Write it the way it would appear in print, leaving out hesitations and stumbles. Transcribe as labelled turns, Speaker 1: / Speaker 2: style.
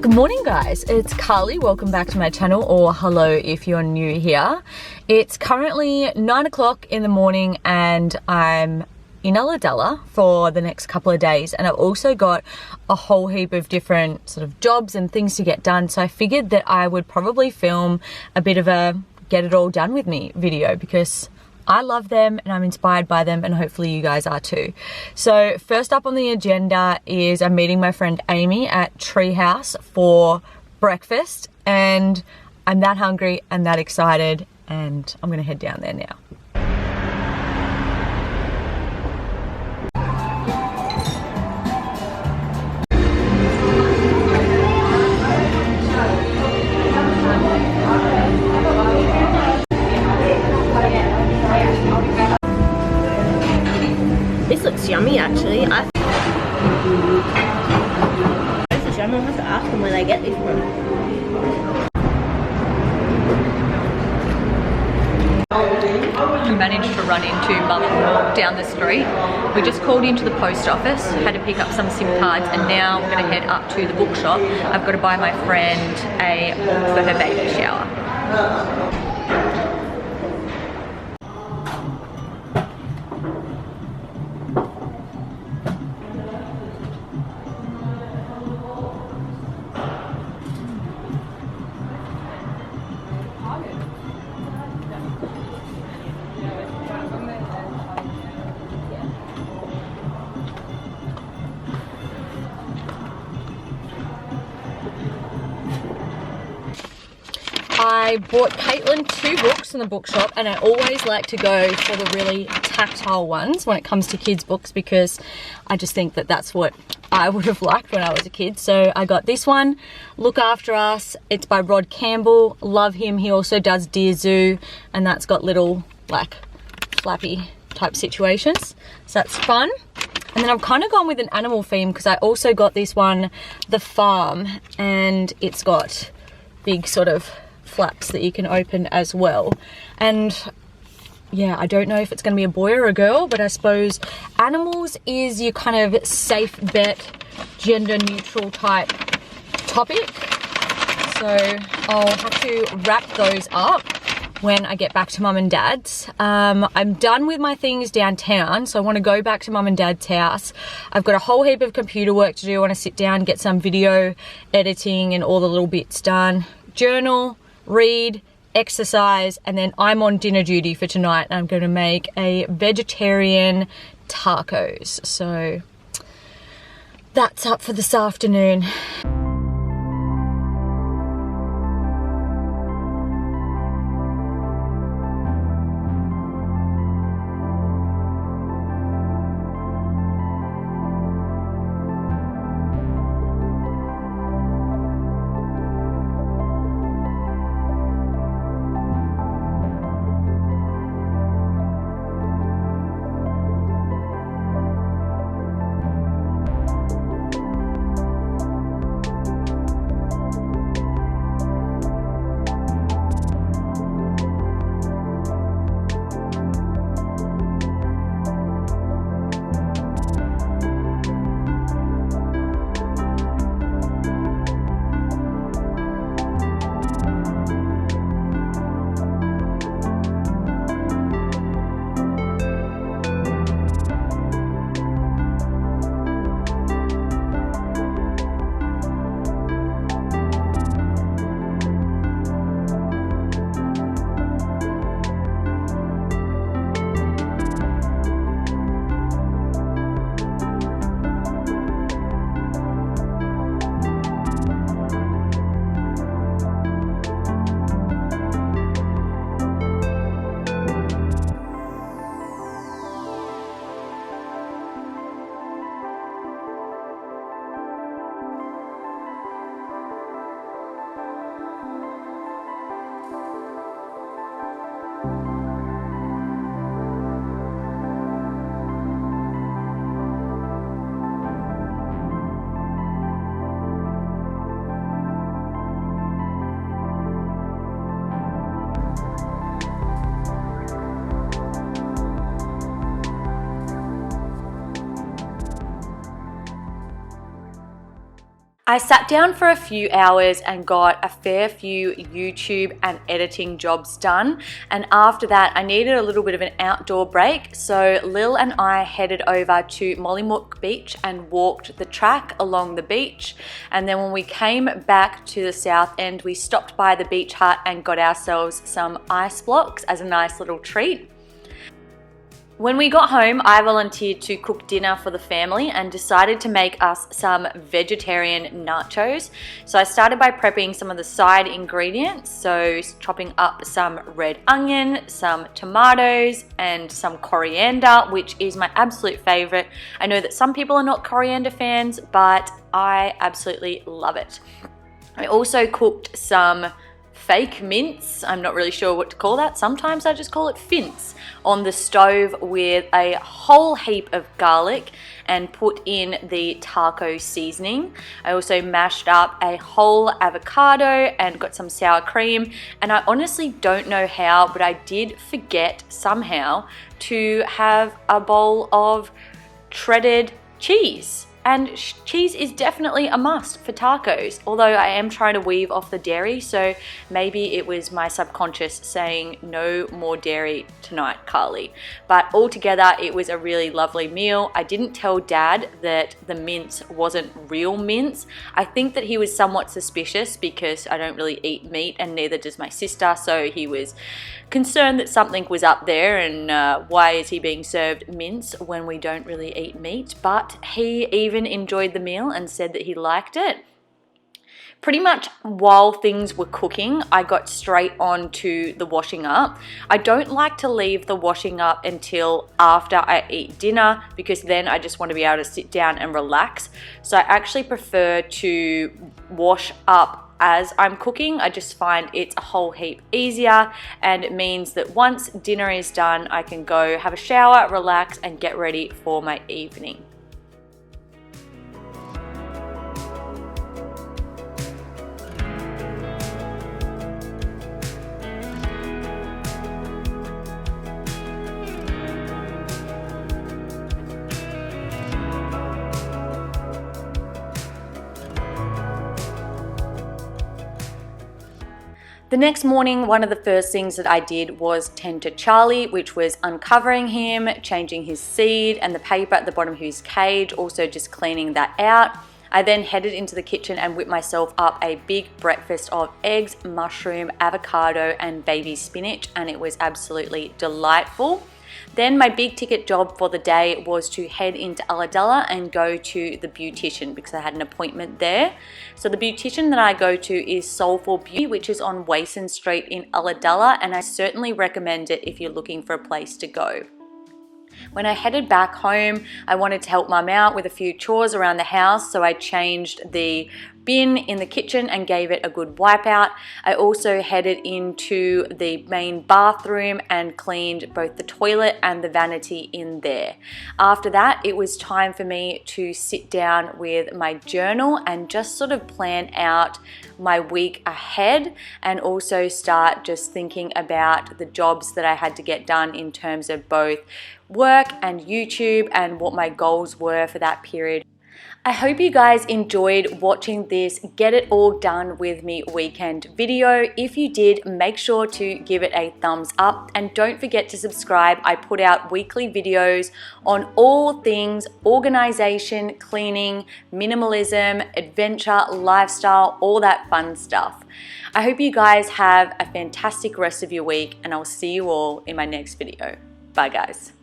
Speaker 1: Good morning guys, it's Carly. Welcome back to my channel, or hello if you're new here. It's currently 9 o'clock in the morning and I'm in Ulladulla for the next couple of days, and I've also got a whole heap of different sort of jobs and things to get done, so I figured that I would probably film a bit of a get it all done with me video because I love them and I'm inspired by them, and hopefully you guys are too. So first up on the agenda is I'm meeting my friend Amy at Treehouse for breakfast, and I'm that hungry and that excited, and I'm gonna head down there now.
Speaker 2: This looks yummy actually. This is yummy. I'll have to ask them where they get this from.
Speaker 1: We managed to run into Mollymook down the street. We just called into the post office, had to pick up some SIM cards, and now we're going to head up to the bookshop. I've got to buy my friend a book for her baby shower. I bought Caitlin 2 books in the bookshop, and I always like to go for the really tactile ones when it comes to kids books because I just think that that's what I would have liked when I was a kid. So I got this one, Look After Us. It's by Rod Campbell. Love him. He also does Dear Zoo, and that's got little like flappy type situations, so that's fun. And then I've kind of gone with an animal theme because I also got this one, The Farm, and it's got big sort of flaps that you can open as well. And yeah, I don't know if it's going to be a boy or a girl, but I suppose animals is your kind of safe bet, gender neutral type topic. So I'll have to wrap those up when I get back to mum and dad's. I'm done with my things downtown, so I want to go back to mum and dad's house. I've got a whole heap of computer work to do. I want to sit down, get some video editing and all the little bits done. Journal, read, exercise, and then I'm on dinner duty for tonight, and I'm going to make a vegetarian tacos. So that's up for this afternoon. I sat down for a few hours and got a fair few YouTube and editing jobs done, and after that I needed a little bit of an outdoor break, so Lil and I headed over to Mollymook Beach and walked the track along the beach, and then when we came back to the south end we stopped by the beach hut and got ourselves some ice blocks as a nice little treat. When we got home, I volunteered to cook dinner for the family and decided to make us some vegetarian nachos. So I started by prepping some of the side ingredients, so chopping up some red onion, some tomatoes, and some coriander, which is my absolute favorite. I know that some people are not coriander fans, but I absolutely love it. I also cooked some fake mince, I'm not really sure what to call that, sometimes I just call it fince, on the stove with a whole heap of garlic and put in the taco seasoning. I also mashed up a whole avocado and got some sour cream, and I honestly don't know how, but I did forget somehow to have a bowl of shredded cheese. And cheese is definitely a must for tacos, although I am trying to weave off the dairy, so maybe it was my subconscious saying no more dairy tonight, Carly. But altogether, it was a really lovely meal. I didn't tell Dad that the mince wasn't real mince. I think that he was somewhat suspicious because I don't really eat meat and neither does my sister, so he was concerned that something was up there and why is he being served mince when we don't really eat meat. But he even enjoyed the meal and said that he liked it. Pretty much while things were cooking, I got straight on to the washing up. I don't like to leave the washing up until after I eat dinner because then I just want to be able to sit down and relax. So I actually prefer to wash up as I'm cooking. I just find it's a whole heap easier, and it means that once dinner is done, I can go have a shower, relax, and get ready for my evening. The next morning, one of the first things that I did was tend to Charlie, which was uncovering him, changing his seed and the paper at the bottom of his cage, also just cleaning that out. I then headed into the kitchen and whipped myself up a big breakfast of eggs, mushroom, avocado, and baby spinach, and it was absolutely delightful. Then my big ticket job for the day was to head into Ulladulla and go to the beautician because I had an appointment there. So the beautician that I go to is Soulful Beauty, which is on Wason Street in Ulladulla, and I certainly recommend it if you're looking for a place to go. When I headed back home, I wanted to help Mum out with a few chores around the house, so I changed the bin in the kitchen and gave it a good wipe out. I also headed into the main bathroom and cleaned both the toilet and the vanity in there. After that, it was time for me to sit down with my journal and just sort of plan out my week ahead, and also start just thinking about the jobs that I had to get done in terms of both work and YouTube and what my goals were for that period. I hope you guys enjoyed watching this Get It All Done With Me weekend video. If you did, make sure to give it a thumbs up and don't forget to subscribe. I put out weekly videos on all things organization, cleaning, minimalism, adventure, lifestyle, all that fun stuff. I hope you guys have a fantastic rest of your week, and I'll see you all in my next video. Bye guys.